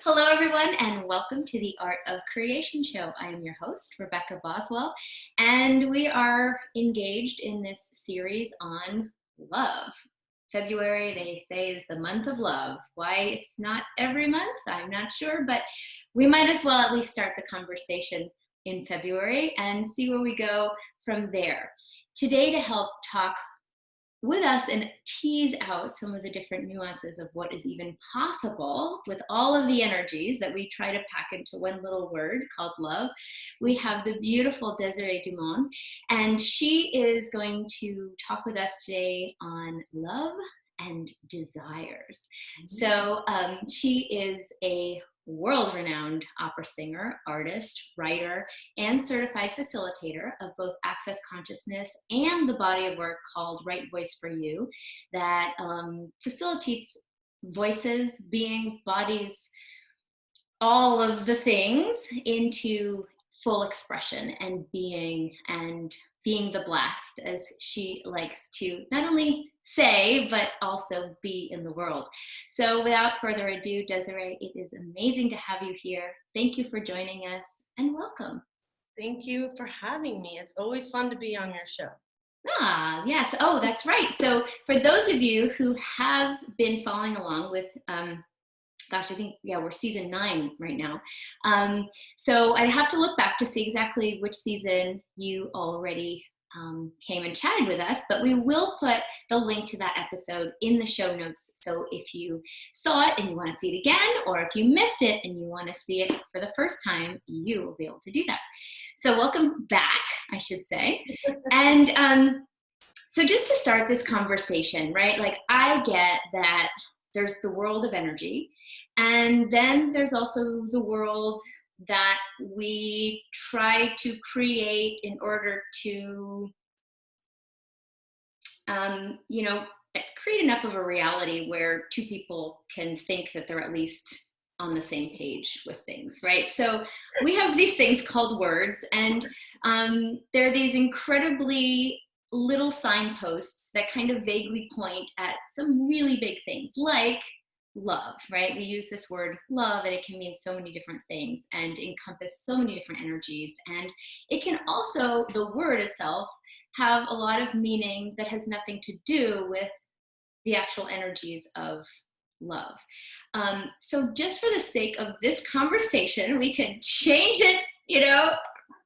Hello, everyone, and welcome to the Art of Creation show. I am your host, Rebecca Boswell, and we are engaged in this series on love. February, they say, is the month of love. Why it's not every month, I'm not sure, but we might as well at least start the conversation in February and see where we go from there. Today, to help talk with us and tease out some of the different nuances of what is even possible with all of the energies that we try to pack into one little word called love, we have the beautiful Desiree DuMonde, and she is going to talk with us today on love and desires. So she is a world-renowned opera singer, artist, writer, and certified facilitator of both Access Consciousness and the body of work called Right Voice for You that facilitates voices, beings, bodies, all of the things into full expression and being the blast, as she likes to not only say, but also be in the world. So without further ado, Desiree, it is amazing to have you here. Thank you for joining us and welcome. Thank you for having me. It's always fun to be on your show. Ah, yes. Oh, that's right. So for those of you who have been following along with gosh, I think, yeah, we're season 9 right now. So I'd have to look back to see exactly which season you already came and chatted with us, but we will put the link to that episode in the show notes. So if you saw it and you want to see it again, or if you missed it and you want to see it for the first time, you will be able to do that. So welcome back, I should say. And so just to start this conversation, right? Like I get that there's the world of energy, and then there's also the world that we try to create in order to, create enough of a reality where two people can think that they're at least on the same page with things, right? So we have these things called words, and they're these incredibly little signposts that kind of vaguely point at some really big things, like love, right? We use this word love, and it can mean so many different things and encompass so many different energies. And it can also, the word itself, have a lot of meaning that has nothing to do with the actual energies of love. So just for the sake of this conversation, we can change it,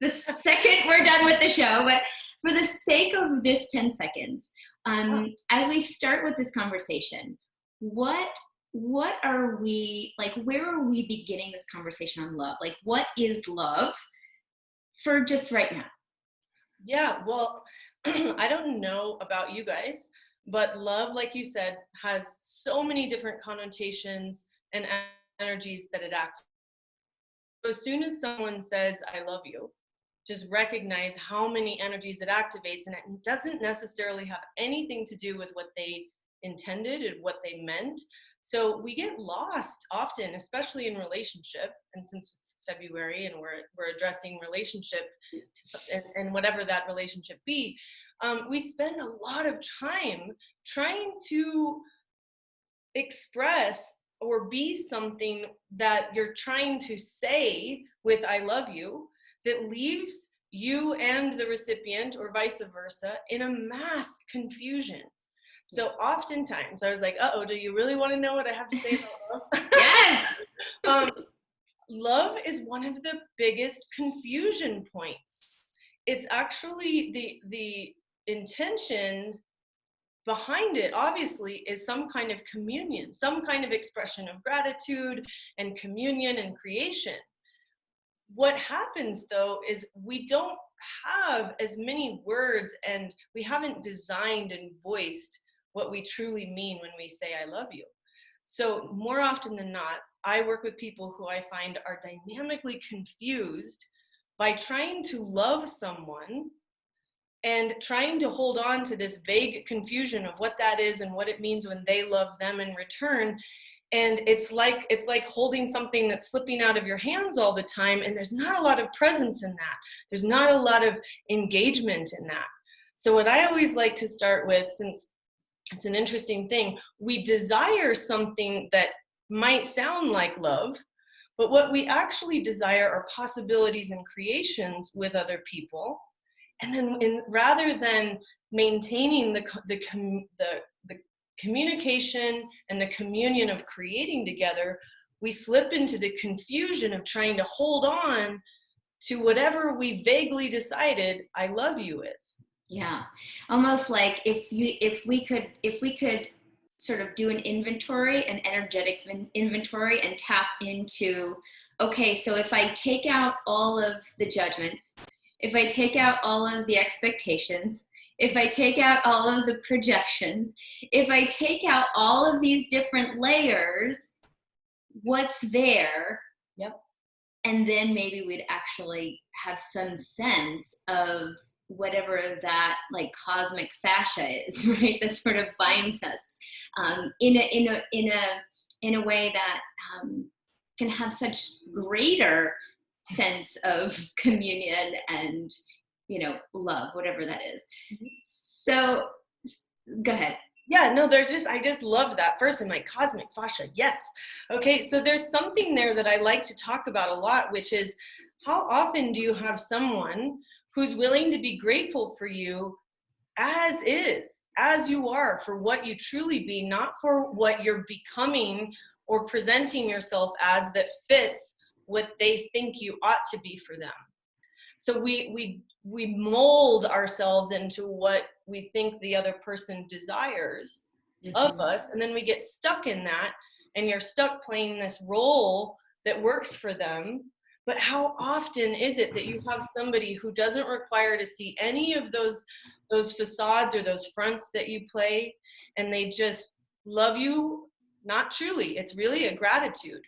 the second we're done with the show, but for the sake of this 10 seconds, as we start with this conversation, what are we, like, where are we beginning this conversation on love? Like, what is love for just right now? Yeah, well, I don't know about you guys, but love, like you said, has so many different connotations and energies that it acts. So as soon as someone says, I love you, just recognize how many energies it activates, and it doesn't necessarily have anything to do with what they intended and what they meant. So we get lost often, especially in relationship. And since it's February and we're addressing relationship and whatever that relationship be, we spend a lot of time trying to express or be something that you're trying to say with I love you, that leaves you and the recipient, or vice versa, in a mass confusion. So oftentimes I was like, do you really want to know what I have to say about love? Yes. Love is one of the biggest confusion points. It's actually the intention behind it, obviously, is some kind of communion, some kind of expression of gratitude and communion and creation. What happens, though, is we don't have as many words, and we haven't designed and voiced what we truly mean when we say I love you. So more often than not, I work with people who I find are dynamically confused by trying to love someone and trying to hold on to this vague confusion of what that is and what it means when they love them in return. And it's like holding something that's slipping out of your hands all the time, and there's not a lot of presence in that. There's not a lot of engagement in that. So what I always like to start with, since it's an interesting thing, we desire something that might sound like love, But what we actually desire are possibilities and creations with other people. And then rather than maintaining the communication and the communion of creating together, we slip into the confusion of trying to hold on to whatever we vaguely decided I love you is. Yeah. Almost like if we could sort of do an inventory, an energetic inventory, and tap into, okay, so if I take out all of the judgments, if I take out all of the expectations, if I take out all of the projections, if I take out all of these different layers, what's there? Yep. And then maybe we'd actually have some sense of whatever that like cosmic fascia is, right? That sort of binds us in a way that can have such greater sense of communion and, you know, love, whatever that is. Mm-hmm. So go ahead. Yeah, no, I just loved that first and like cosmic fascia. Yes. Okay. So there's something there that I like to talk about a lot, which is how often do you have someone who's willing to be grateful for you as is, as you are, for what you truly be, not for what you're becoming or presenting yourself as that fits what they think you ought to be for them. So we mold ourselves into what we think the other person desires of us, and then we get stuck in that, and you're stuck playing this role that works for them. But how often is it that you have somebody who doesn't require to see any of those facades or those fronts that you play, and they just love you? Not truly. It's really a gratitude.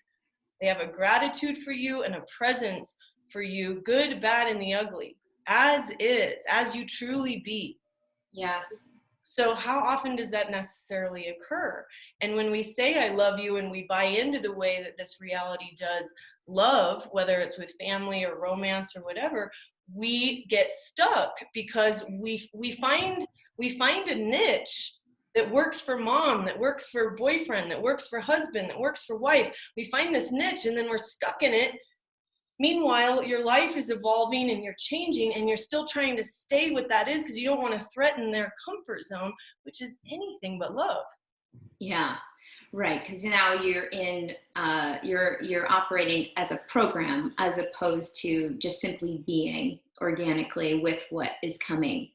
They have a gratitude for you and a presence for you, good, bad, and the ugly, as is, as you truly be. Yes. So how often does that necessarily occur? And when we say I love you and we buy into the way that this reality does love, whether it's with family or romance or whatever, we get stuck because we find a niche that works for mom, that works for boyfriend, that works for husband, that works for wife. We find this niche and then we're stuck in it. Meanwhile, your life is evolving and you're changing and you're still trying to stay what that is because you don't want to threaten their comfort zone, which is anything but love. Yeah, right. Because now you're in, you're operating as a program as opposed to just simply being organically with what is coming.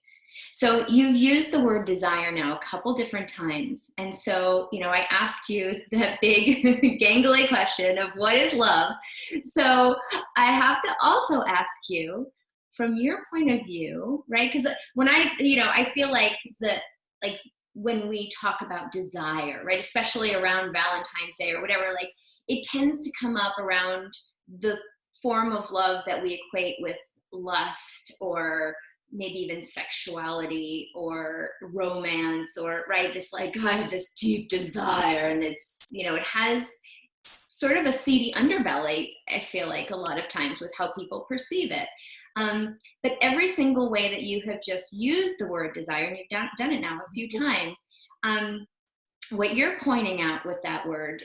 So you've used the word desire now a couple different times. And so, you know, I asked you that big gangly question of what is love? So I have to also ask you from your point of view, right? Because when I feel like like when we talk about desire, right, especially around Valentine's Day or whatever, like it tends to come up around the form of love that we equate with lust or maybe even sexuality or romance, or right, this like I have this deep desire, and it's, you know, it has sort of a seedy underbelly, I feel like a lot of times with how people perceive it. But every single way that you have just used the word desire, and you've done it now a few times, what you're pointing out with that word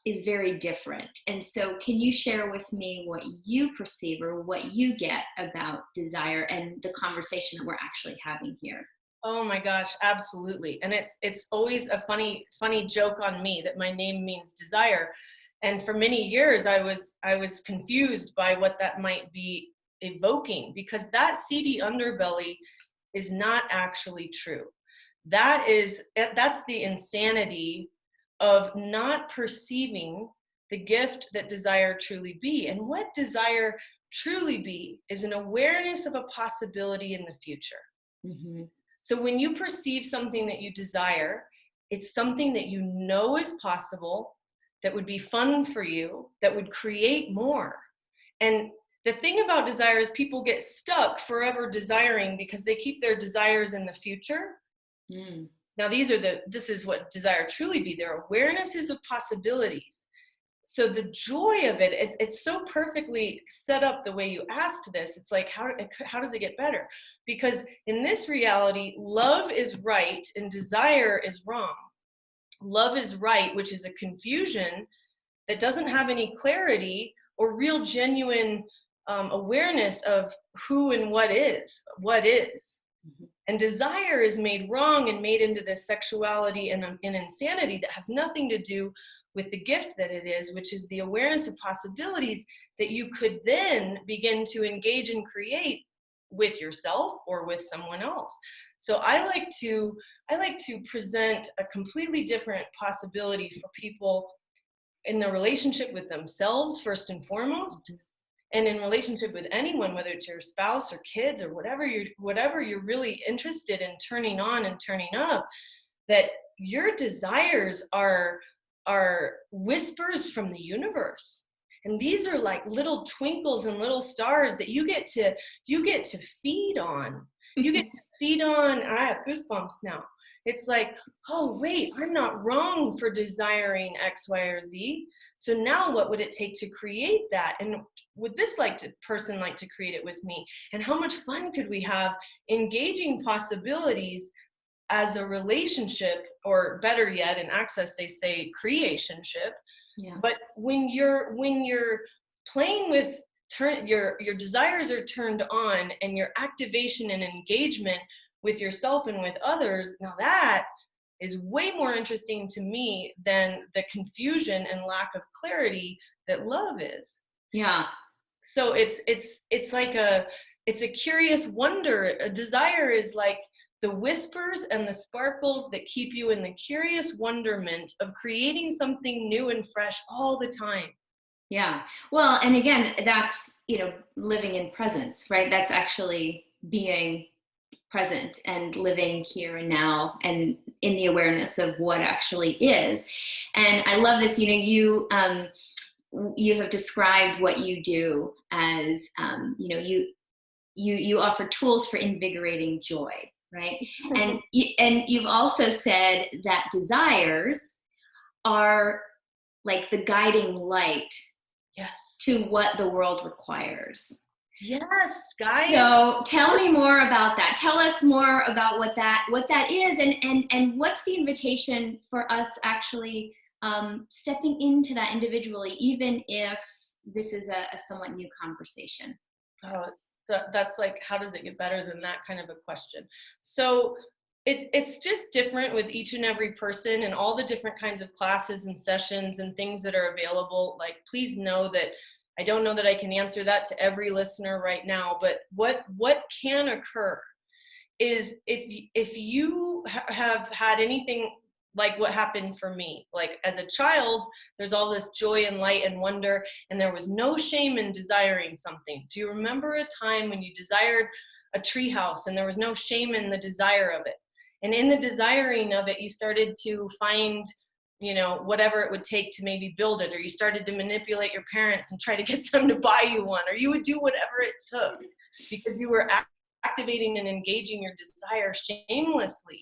is very different. And so can you share with me what you perceive or what you get about desire and the conversation that we're actually having here? Oh my gosh, absolutely. And it's always a funny joke on me that my name means desire. And for many years I was confused by what that might be evoking, because that seedy underbelly is not actually true. That's the insanity of not perceiving the gift that desire truly be. And what desire truly be is an awareness of a possibility in the future. Mm-hmm. So when you perceive something that you desire, it's something that you know is possible, that would be fun for you, that would create more. And the thing about desire is people get stuck forever desiring because they keep their desires in the future. Mm. Now, this is what desire truly be. They're awarenesses of possibilities. So the joy of it, it's so perfectly set up the way you asked this. It's like, how does it get better? Because in this reality, love is right and desire is wrong. Love is right, which is a confusion, that doesn't have any clarity or real genuine awareness of who and what is. Mhm. And desire is made wrong and made into this sexuality and insanity that has nothing to do with the gift that it is, which is the awareness of possibilities that you could then begin to engage and create with yourself or with someone else. So I like to present a completely different possibility for people in the relationship with themselves first and foremost, and in relationship with anyone, whether it's your spouse or kids or whatever you're really interested in turning on and turning up, that your desires are whispers from the universe. And these are like little twinkles and little stars that you get to feed on. You get to feed on. I have goosebumps now. It's like, oh wait, I'm not wrong for desiring X, Y, or Z. So now what would it take to create that? And would this person like to create it with me? And how much fun could we have engaging possibilities as a relationship, or better yet, in Access, they say creationship. Yeah. But when you're playing with your desires are turned on, and your activation and engagement with yourself and with others, now that is way more interesting to me than the confusion and lack of clarity that love is. Yeah. So it's like it's a curious wonder. A desire is like the whispers and the sparkles that keep you in the curious wonderment of creating something new and fresh all the time. Yeah. Well, and again, that's, living in presence, right? That's actually being present and living here and now, and in the awareness of what actually is. And I love this, you have described what you do as, you offer tools for invigorating joy, right? And you've also said that desires are like the guiding light, Yes, to what the world requires. Yes, guys. So tell me more about that. Tell us more about what that is, and what's the invitation for us actually stepping into that individually, even if this is a somewhat new conversation. Oh, that's like, how does it get better than that kind of a question? So it's just different with each and every person, and all the different kinds of classes and sessions and things that are available. Like, please know that I don't know that I can answer that to every listener right now, but what can occur is, if you have had anything like what happened for me, like as a child, there's all this joy and light and wonder, and there was no shame in desiring something. Do you remember a time when you desired a tree house and there was no shame in the desire of it? And in the desiring of it, you started to find, whatever it would take to maybe build it, or you started to manipulate your parents and try to get them to buy you one, or you would do whatever it took because you were activating and engaging your desire shamelessly,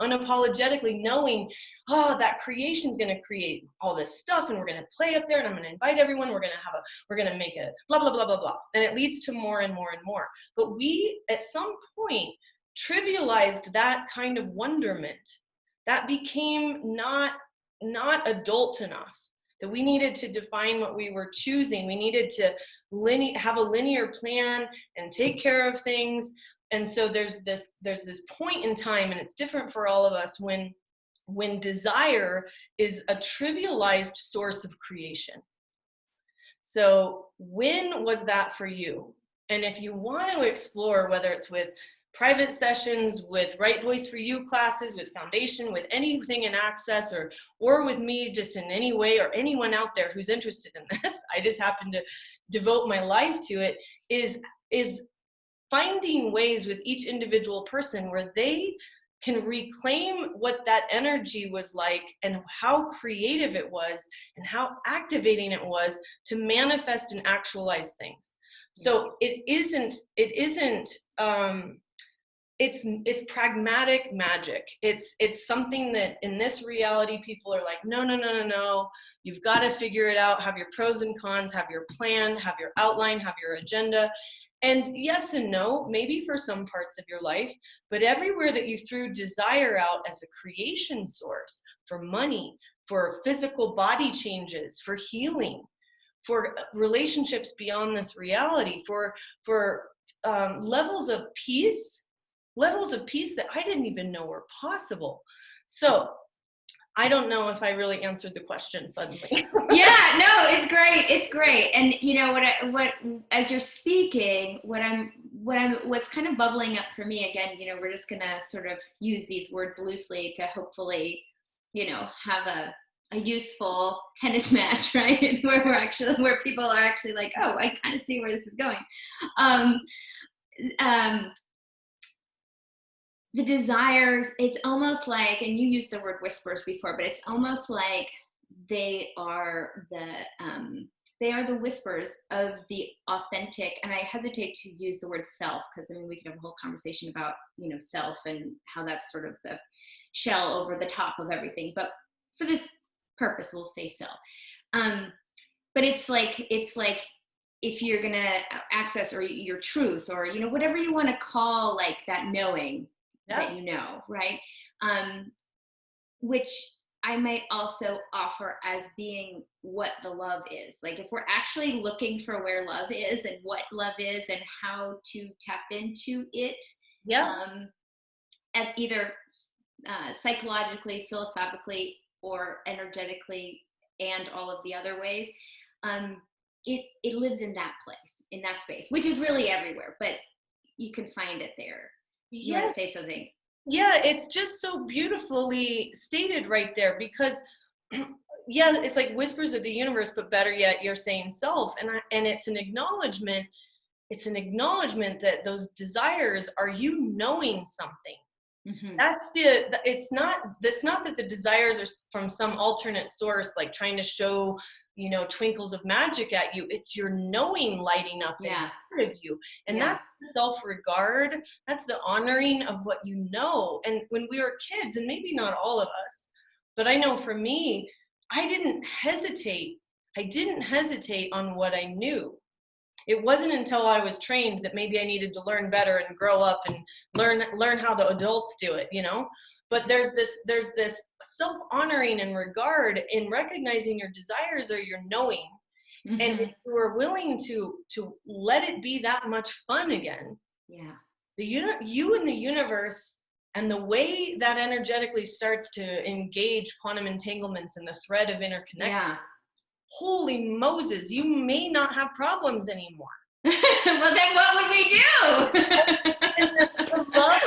unapologetically, knowing, that creation's going to create all this stuff, and we're going to play up there, and I'm going to invite everyone, we're going to make a blah, blah, blah, blah, blah. And it leads to more and more and more. But we, at some point, trivialized that kind of wonderment. That became not adult enough, that we needed to define what we were choosing. We needed to have a linear plan and take care of things. And so there's this point in time, and it's different for all of us, when desire is a trivialized source of creation. So when was that for you? And if you want to explore, whether it's with private sessions, with Right Voice for You classes, with Foundation, with anything in Access, or with me just in any way, or anyone out there who's interested in this, I just happen to devote my life to it, is finding ways with each individual person where they can reclaim what that energy was like, and how creative it was, and how activating it was to manifest and actualize things. So it's pragmatic magic. It's something that in this reality people are like, no, you've got to figure it out, have your pros and cons, have your plan, have your outline, have your agenda. And yes and no, maybe for some parts of your life, but everywhere that you threw desire out as a creation source for money, for physical body changes, for healing, for relationships beyond this reality, for levels of peace that I didn't even know were possible. So I don't know if I really answered the question suddenly. Yeah, no, it's great. It's great. And you know what as you're speaking, what's kind of bubbling up for me again, you know, we're just gonna sort of use these words loosely to hopefully, you know, have a useful tennis match, right? where people are actually like, oh, I kind of see where this is going. Um, um, the desires, it's almost like, and you used the word whispers before, but it's almost like they are the whispers of the authentic, and I hesitate to use the word self, because I mean, we could have a whole conversation about, you know, self and how that's sort of the shell over the top of everything. But for this purpose, we'll say self. But it's like if you're gonna access or your truth, or, you know, whatever you want to call like that knowing, that you know, right? Which I might also offer as being what the love is. Like if we're actually looking for where love is and what love is and how to tap into it, at either psychologically, philosophically, or energetically, and all of the other ways, it lives in that place, in that space, which is really everywhere, but you can find it there. You want to say something? Yeah, it's just so beautifully stated right there, because yeah, it's like whispers of the universe, but better yet, you're saying self, and it's an acknowledgement. It's an acknowledgement that those desires are you knowing something. Mm-hmm. It's not that the desires are from some alternate source, like trying to show, you know, twinkles of magic at you. It's your knowing lighting up inside of you. And that's self-regard. That's the honoring of what you know. And when we were kids, and maybe not all of us, but I know for me, I didn't hesitate on what I knew. It wasn't until I was trained that maybe I needed to learn better and grow up and learn how the adults do it, you know? But there's this self-honoring and regard in recognizing your desires or your knowing. Mm-hmm. And if you are willing to let it be that much fun again, you and the universe, and the way that energetically starts to engage quantum entanglements and the thread of interconnection, holy Moses, you may not have problems anymore. Well, then what would we do? the love,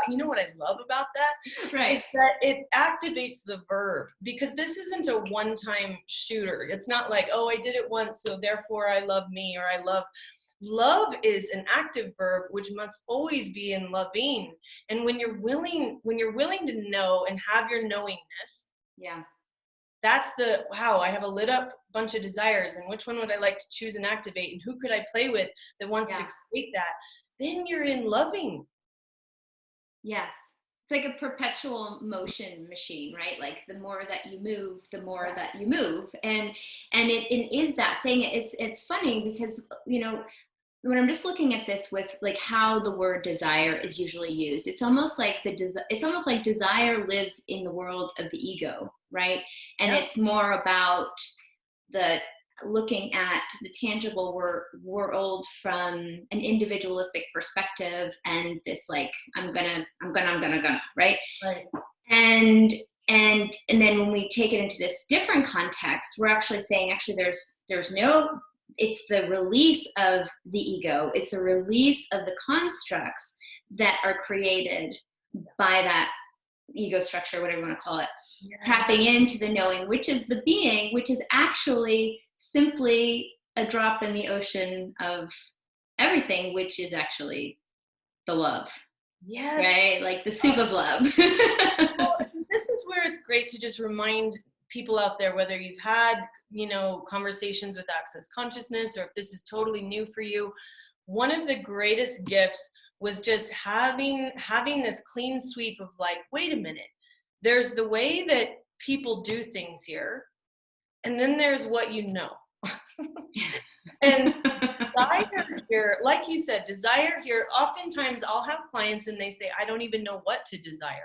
you know what I love about that? Right. Is that it activates the verb, because this isn't a one-time shooter. It's not like, oh, I did it once, so therefore I love me, or I love is an active verb, which must always be in loving. And when you're willing to know and have your knowingness, that's wow, I have a lit up bunch of desires, and which one would I like to choose and activate, and who could I play with that wants to create that? Then you're in loving. Yes. It's like a perpetual motion machine, right? Like the more that you move, the more that you move. And it is that thing. It's funny because, you know, when I'm just looking at this with like how the word desire is usually used, it's almost like desire lives in the world of the ego, right? And it's more about the looking at the tangible world from an individualistic perspective, and this like I'm gonna, right? Right. And then when we take it into this different context, we're actually saying there's no, it's the release of the ego. It's a release of the constructs that are created by that ego structure, whatever you want to call it, tapping into the knowing, which is the being, which is actually simply a drop in the ocean of everything, which is actually the love. Yes. Right? Like the soup of love. Well, this is where it's great to just remind people out there, whether you've had, you know, conversations with Access Consciousness, or if this is totally new for you, one of the greatest gifts was just having this clean sweep of like, wait a minute, there's the way that people do things here, and then there's what you know. And desire here, like you said, desire here, oftentimes I'll have clients and they say, I don't even know what to desire.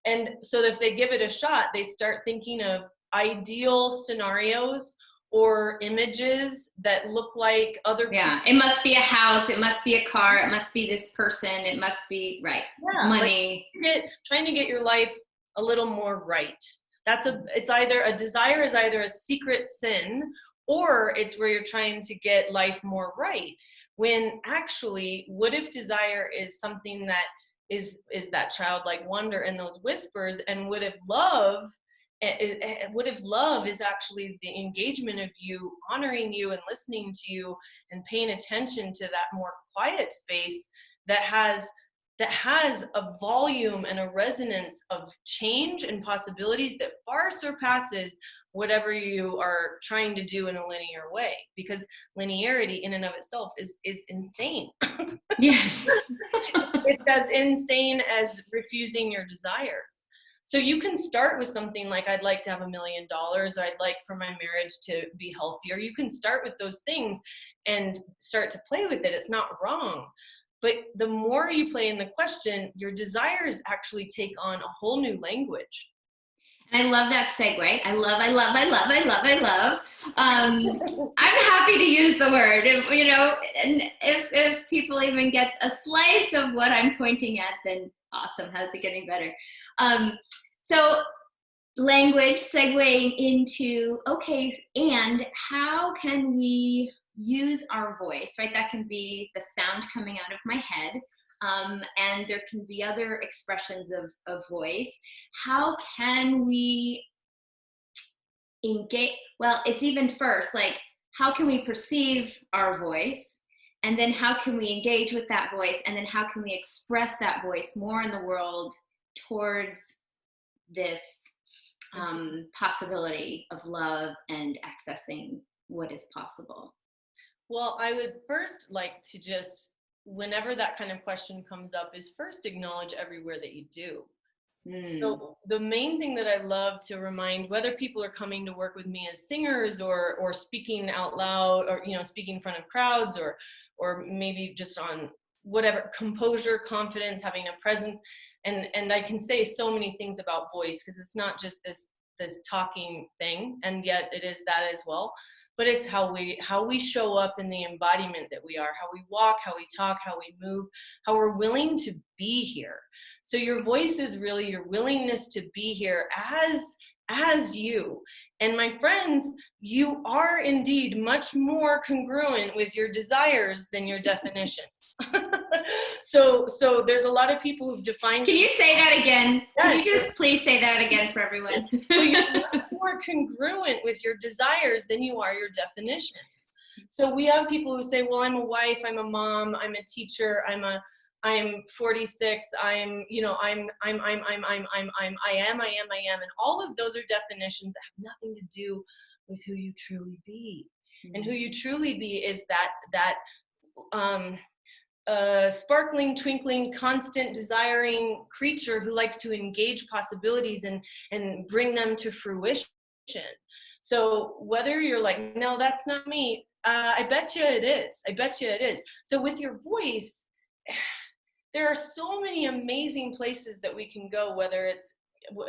And so if they give it a shot, they start thinking of ideal scenarios or images that look like other people. Yeah, it must be a house, it must be a car, it must be this person, it must be, right, money. Like trying to get your life a little more right. It's either a desire is either a secret sin, or it's where you're trying to get life more right. When actually, what if desire is something that is that childlike wonder and those whispers, and what if love is actually the engagement of you, honoring you and listening to you and paying attention to that more quiet space that has a volume and a resonance of change and possibilities that far surpasses whatever you are trying to do in a linear way, because linearity in and of itself is insane. Yes. It's as insane as refusing your desires. So you can start with something like, I'd like to have $1 million, or I'd like for my marriage to be healthier. You can start with those things and start to play with it. It's not wrong. But the more you play in the question, your desires actually take on a whole new language. And I love that segue. I love. I'm happy to use the word. And if people even get a slice of what I'm pointing at, then awesome. How's it getting better? So language segueing into, okay, and how can we use our voice, right? That can be the sound coming out of my head. And there can be other expressions of voice. How can we engage? Well, it's even first, like, how can we perceive our voice? And then how can we engage with that voice? And then how can we express that voice more in the world towards this possibility of love and accessing what is possible? Well, I would first like to just, whenever that kind of question comes up, is first acknowledge everywhere that you do. So the main thing that I love to remind, whether people are coming to work with me as singers or speaking out loud, or speaking in front of crowds, or maybe just on whatever, composure, confidence, having a presence, and I can say so many things about voice, because it's not just this talking thing, and yet it is that as well. But it's how we show up in the embodiment that we are, how we walk, how we talk, how we move, how we're willing to be here. So your voice is really your willingness to be here as you. And my friends, you are indeed much more congruent with your desires than your definitions. So there's a lot of people who've defined. Can you say that again? Yes. Can you just please say that again for everyone? So you're much more congruent with your desires than you are your definitions. So we have people who say, well, I'm a wife, I'm a mom, I'm a teacher, I'm 46, I am, and all of those are definitions that have nothing to do with who you truly be. Mm-hmm. And who you truly be is that sparkling, twinkling, constant, desiring creature who likes to engage possibilities and bring them to fruition. So whether you're like, no, that's not me, I bet you it is. I bet you it is. So with your voice, there are so many amazing places that we can go, whether it's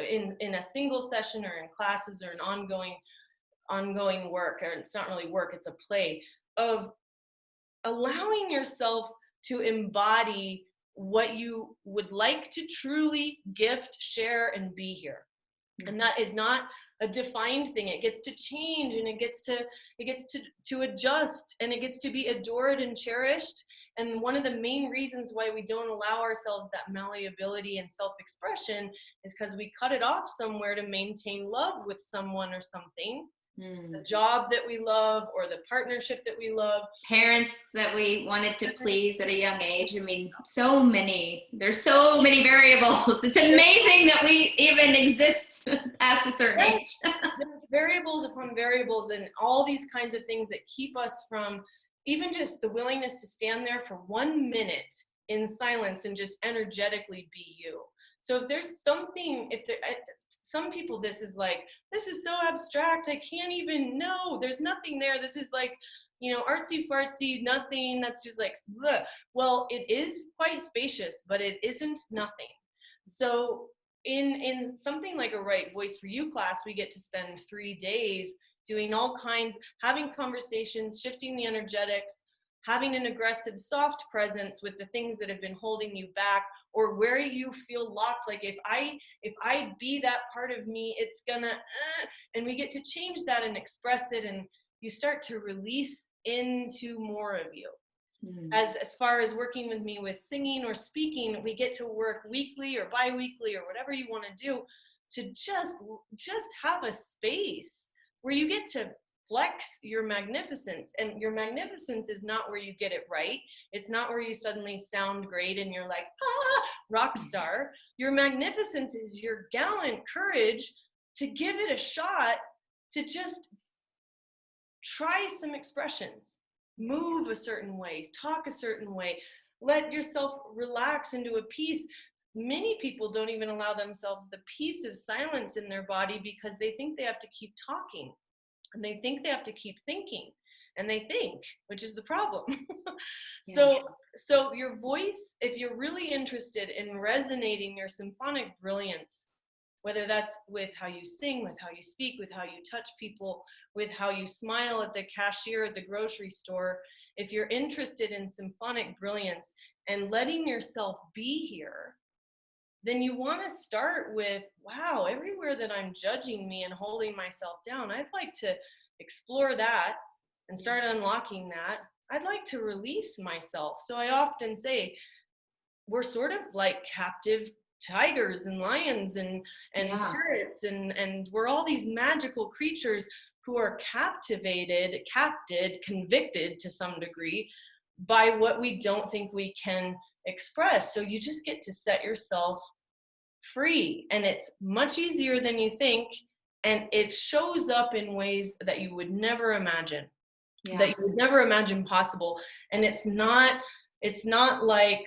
in a single session or in classes or an ongoing work, or it's not really work, it's a play of allowing yourself to embody what you would like to truly gift, share, and be here. And that is not a defined thing. It gets to change, and it gets to adjust, and it gets to be adored and cherished. And one of the main reasons why we don't allow ourselves that malleability and self-expression is because we cut it off somewhere to maintain love with someone or something. The job that we love, or the partnership that we love. Parents that we wanted to please at a young age. I mean, there's so many variables. It's amazing that we even exist past a certain age. There's variables upon variables, and all these kinds of things that keep us from even just the willingness to stand there for 1 minute in silence and just energetically be you. So if there's something, some people, this is so abstract, I can't even know, there's nothing there, this is like, artsy fartsy, nothing, that's just like, bleh. Well, it is quite spacious, but it isn't nothing. So in something like a Right Voice for You class, we get to spend 3 days doing all kinds, having conversations, shifting the energetics, having an aggressive, soft presence with the things that have been holding you back, or where you feel locked. Like if I be that part of me, it's gonna, and we get to change that and express it, and you start to release into more of you. As far as working with me with singing or speaking, we get to work weekly or bi-weekly or whatever you want to do, to just have a space where you get to flex your magnificence. And your magnificence is not where you get it right. It's not where you suddenly sound great and you're like, rock star. Your magnificence is your gallant courage to give it a shot, to just try some expressions, move a certain way, talk a certain way, let yourself relax into a peace. Many people don't even allow themselves the peace of silence in their body because they think they have to keep talking, and they think they have to keep thinking, and they think, which is the problem. So your voice, if you're really interested in resonating your symphonic brilliance, whether that's with how you sing, with how you speak, with how you touch people, with how you smile at the cashier at the grocery store, if you're interested in symphonic brilliance and letting yourself be here, then you want to start with, wow, everywhere that I'm judging me and holding myself down, I'd like to explore that and start unlocking that. I'd like to release myself. So I often say, we're sort of like captive tigers and lions and parrots, and we're all these magical creatures who are captivated, convicted to some degree by what we don't think we can express. So you just get to set yourself free, and it's much easier than you think, and it shows up in ways that you would never imagine, that you would never imagine possible. And it's not like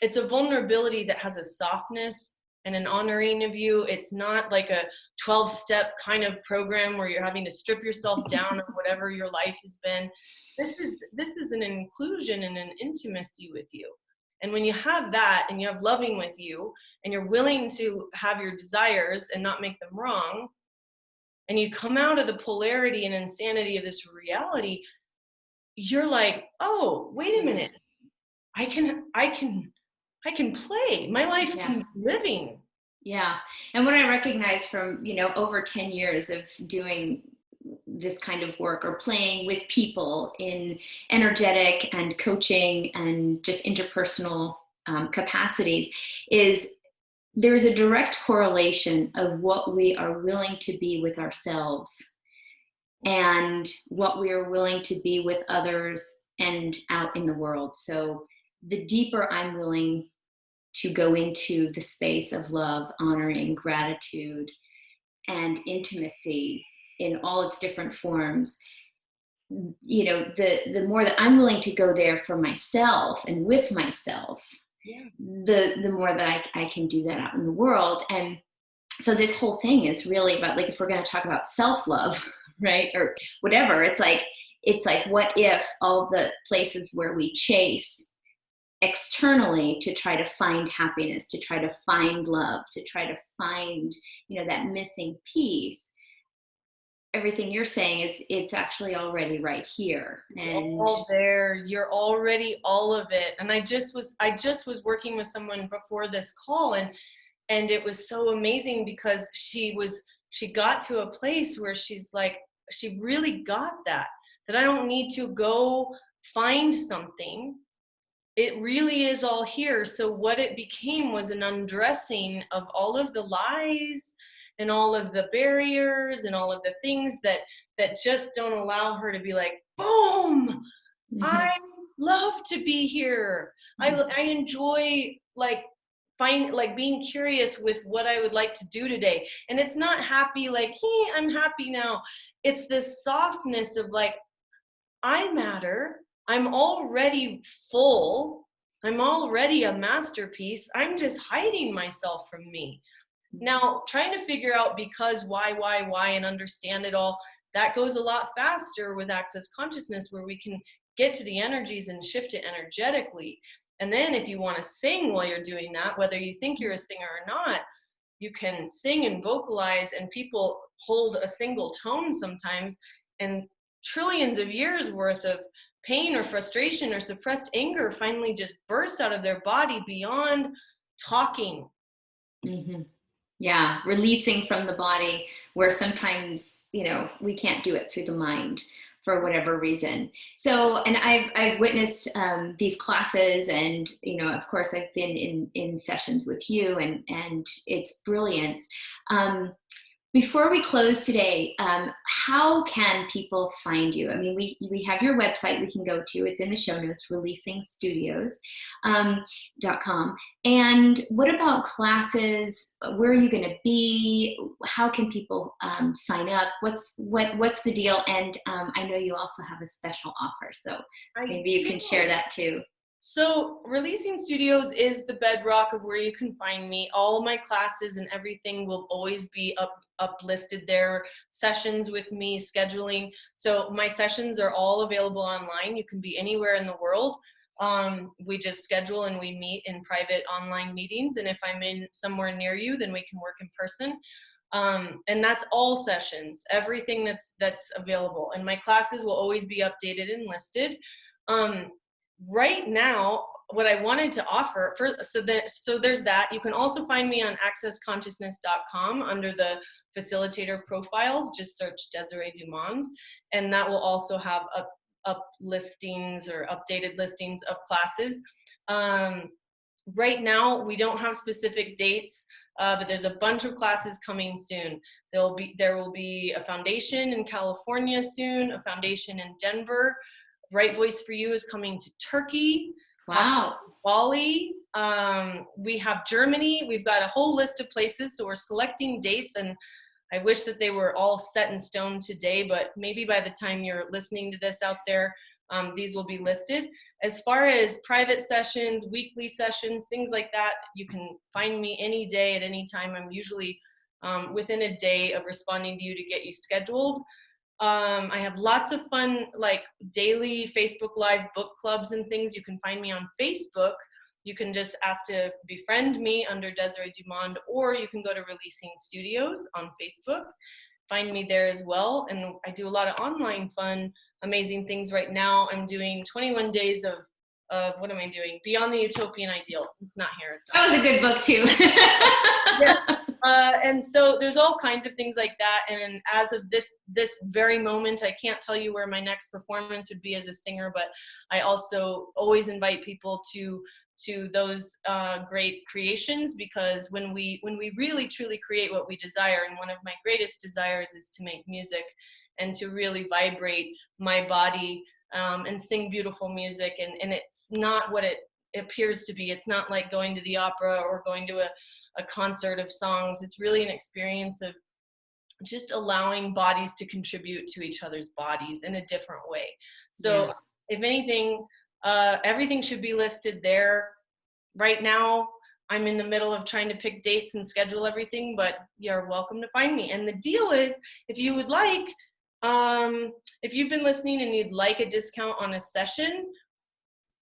it's a vulnerability that has a softness and an honoring of you. It's not like a 12-step kind of program where you're having to strip yourself down or whatever your life has been. This is an inclusion and an intimacy with you. And when you have that, and you have loving with you, and you're willing to have your desires and not make them wrong, and you come out of the polarity and insanity of this reality, you're like, oh, wait a minute, I can play. My life can be living. Yeah. And what I recognize from, over 10 years of doing this kind of work or playing with people in energetic and coaching and just interpersonal capacities, is there's a direct correlation of what we are willing to be with ourselves and what we are willing to be with others and out in the world. So the deeper I'm willing to go into the space of love, honoring, gratitude, and intimacy in all its different forms, the more that I'm willing to go there for myself and with myself, the more that I can do that out in the world. And so this whole thing is really about, like, if we're going to talk about self-love, right, or whatever, it's like, what if all the places where we chase externally to try to find happiness, to try to find love, to try to find, that missing piece, everything you're saying is, it's actually already right here. And all there, you're already all of it. And I just was working with someone before this call, and it was so amazing because she got to a place where she's like, she really got that I don't need to go find something. It really is all here. So what it became was an undressing of all of the lies and all of the barriers and all of the things that just don't allow her to be like, boom, I love to be here. I enjoy being curious with what I would like to do today. And it's not happy like, hey, I'm happy now. It's this softness of like, I matter. I'm already full. I'm already a masterpiece. I'm just hiding myself from me. Now, trying to figure out because, why, and understand it all, that goes a lot faster with Access Consciousness, where we can get to the energies and shift it energetically. And then if you want to sing while you're doing that, whether you think you're a singer or not, you can sing and vocalize, and people hold a single tone sometimes, and trillions of years worth of pain or frustration or suppressed anger finally just bursts out of their body beyond talking. Mm-hmm. Yeah, releasing from the body, where sometimes, we can't do it through the mind for whatever reason. So, and I've witnessed these classes, and of course I've been in sessions with you, and it's brilliance. Before we close today, how can people find you? I mean, we have your website we can go to. It's in the show notes, releasingstudios.com. And what about classes? Where are you going to be? How can people sign up? What's the deal? And I know you also have a special offer, so maybe you can share that too. So Releasing Studios is the bedrock of where you can find me. All my classes and everything will always be up listed there. Sessions with me, scheduling. So my sessions are all available online. You can be anywhere in the world. We just schedule and we meet in private online meetings. And if I'm in somewhere near you, then we can work in person. And that's all sessions, everything that's available. And my classes will always be updated and listed. Right now, what I wanted to offer, so there's that. You can also find me on accessconsciousness.com under the facilitator profiles. Just search Desiree DuMonde, and that will also have up listings or updated listings of classes. Right now, we don't have specific dates, but there's a bunch of classes coming soon. There will be a foundation in California soon, a foundation in Denver. Right Voice for You is coming to Turkey. Wow. Bali. We have Germany. We've got a whole list of places, so we're selecting dates, and I wish that they were all set in stone today, but maybe by the time you're listening to this out there, these will be listed. As far as private sessions, weekly sessions, things like that, you can find me any day at any time. I'm usually within a day of responding to you to get you scheduled. I have lots of fun, like daily Facebook Live book clubs and things. You can find me on Facebook. You can just ask to befriend me under Desiree DuMonde, or you can go to Releasing Studios on Facebook. Find me there as well. And I do a lot of online fun, amazing things right now. I'm doing 21 days of what am I doing? Beyond the Utopian Ideal. It's not here. That was a good book too. Yeah. And so there's all kinds of things like that. And as of this very moment, I can't tell you where my next performance would be as a singer, but I also always invite people to those great creations, because when we really truly create what we desire, and one of my greatest desires is to make music and to really vibrate my body and sing beautiful music, and it's not what it appears to be. It's not like going to the opera or going to a concert of songs. It's really an experience of just allowing bodies to contribute to each other's bodies in a different way. So if anything, everything should be listed there. Right now, I'm in the middle of trying to pick dates and schedule everything, but you're welcome to find me. And the deal is, if you would like, if you've been listening and you'd like a discount on a session,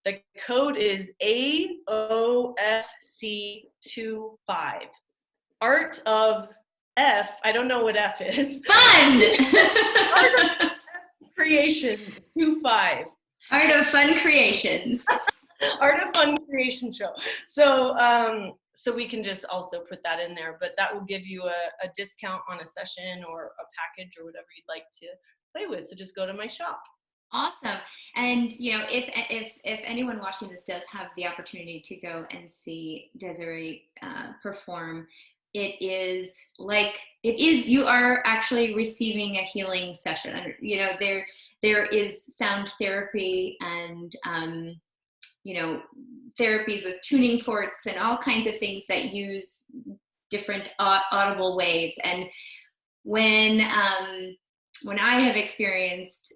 the code is AOFC25. Art of F, I don't know what F is. Fun! Art of F Creation 25. Art of Fun Creations. Art of Fun Creation Show. So so we can just also put that in there, but that will give you a discount on a session or a package or whatever you'd like to play with. So just go to my shop. Awesome. And if anyone watching this does have the opportunity to go and see Desiree perform, you are actually receiving a healing session. There is sound therapy and therapies with tuning forks and all kinds of things that use different audible waves. And when I have experienced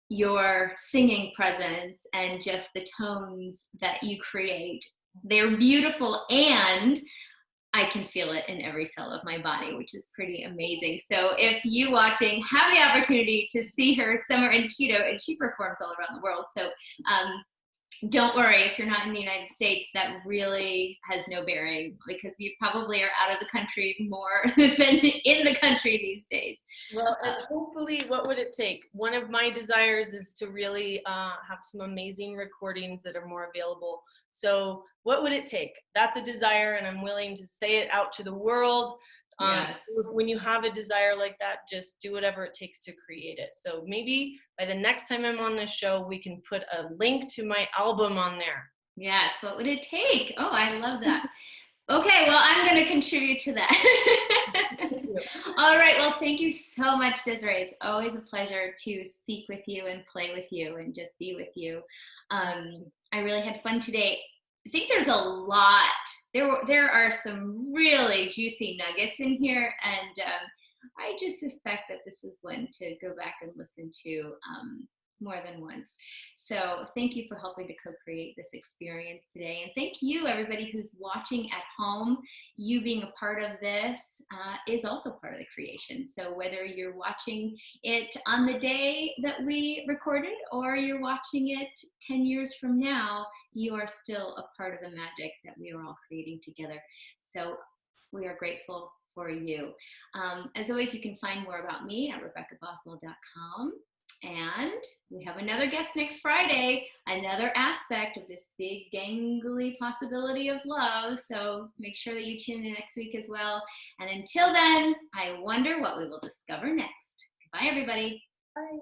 your singing presence and just the tones that you create, they're beautiful, and I can feel it in every cell of my body, which is pretty amazing. So if you watching have the opportunity to see her somewhere, and she performs all around the world, so Don't worry, if you're not in the United States, that really has no bearing, because you probably are out of the country more than in the country these days. Well, and hopefully, what would it take? One of my desires is to really have some amazing recordings that are more available. So what would it take? That's a desire, and I'm willing to say it out to the world. Yes. When you have a desire like that, just do whatever it takes to create it. So maybe by the next time I'm on this show, we can put a link to my album on there. Yes. What would it take? Oh, I love that. Okay, well, I'm going to contribute to that. All right, well, thank you so much, Desiree. It's always a pleasure to speak with you and play with you and just be with you. I really had fun today. I think there's a lot. There are some really juicy nuggets in here, and I just suspect that this is one to go back and listen to more than once. So thank you for helping to co-create this experience today. And thank you, everybody who's watching at home. You being a part of this is also part of the creation. So whether you're watching it on the day that we recorded, or you're watching it 10 years from now, you are still a part of the magic that we are all creating together. So we are grateful for you. As always, you can find more about me at RebeccaBoswell.com. And we have another guest next Friday, another aspect of this big gangly possibility of love. So make sure that you tune in next week as well. And until then, I wonder what we will discover next. Goodbye, everybody. Bye.